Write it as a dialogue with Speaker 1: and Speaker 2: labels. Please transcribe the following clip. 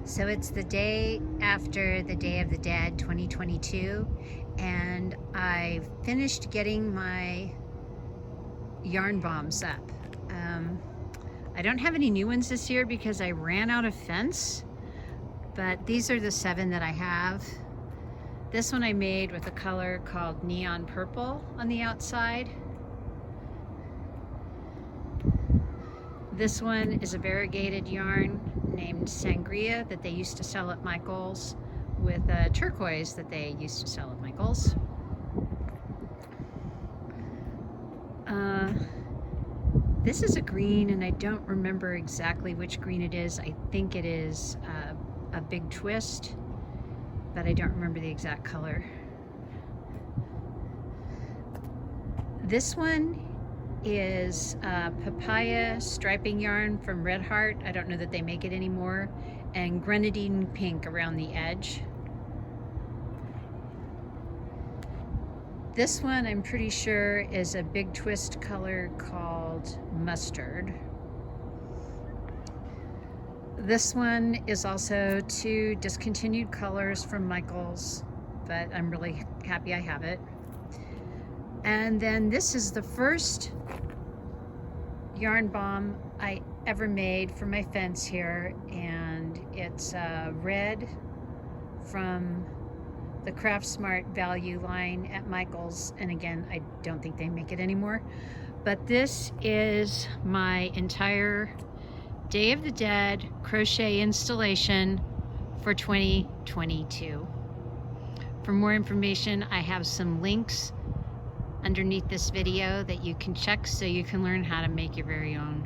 Speaker 1: So it's the day after the Day of the Dead 2022, and I've finished getting my yarn bombs up. I don't have any new ones this year because I ran out of fence, but these are the 7 that I have. This one I made with a color called Neon Purple on the outside. This one is a variegated yarn named Sangria that they used to sell at Michael's, with turquoise that they used to sell at Michael's. This is a green, and I don't remember exactly which green it is. I think it is a big twist, but I don't remember the exact color. This one is papaya striping yarn from Red Heart. I don't know that they make it anymore, and grenadine pink around the edge. This one I'm pretty sure is a big twist color called Mustard. This one is also 2 discontinued colors from Michael's, but I'm really happy I have it. And then this is the first yarn bomb I ever made for my fence here, and it's red from the Craft Smart value line at Michael's, and again, I don't think they make it anymore. But this is my entire Day of the Dead crochet installation for 2022. For more information, I have some links underneath this video that you can check so you can learn how to make your very own.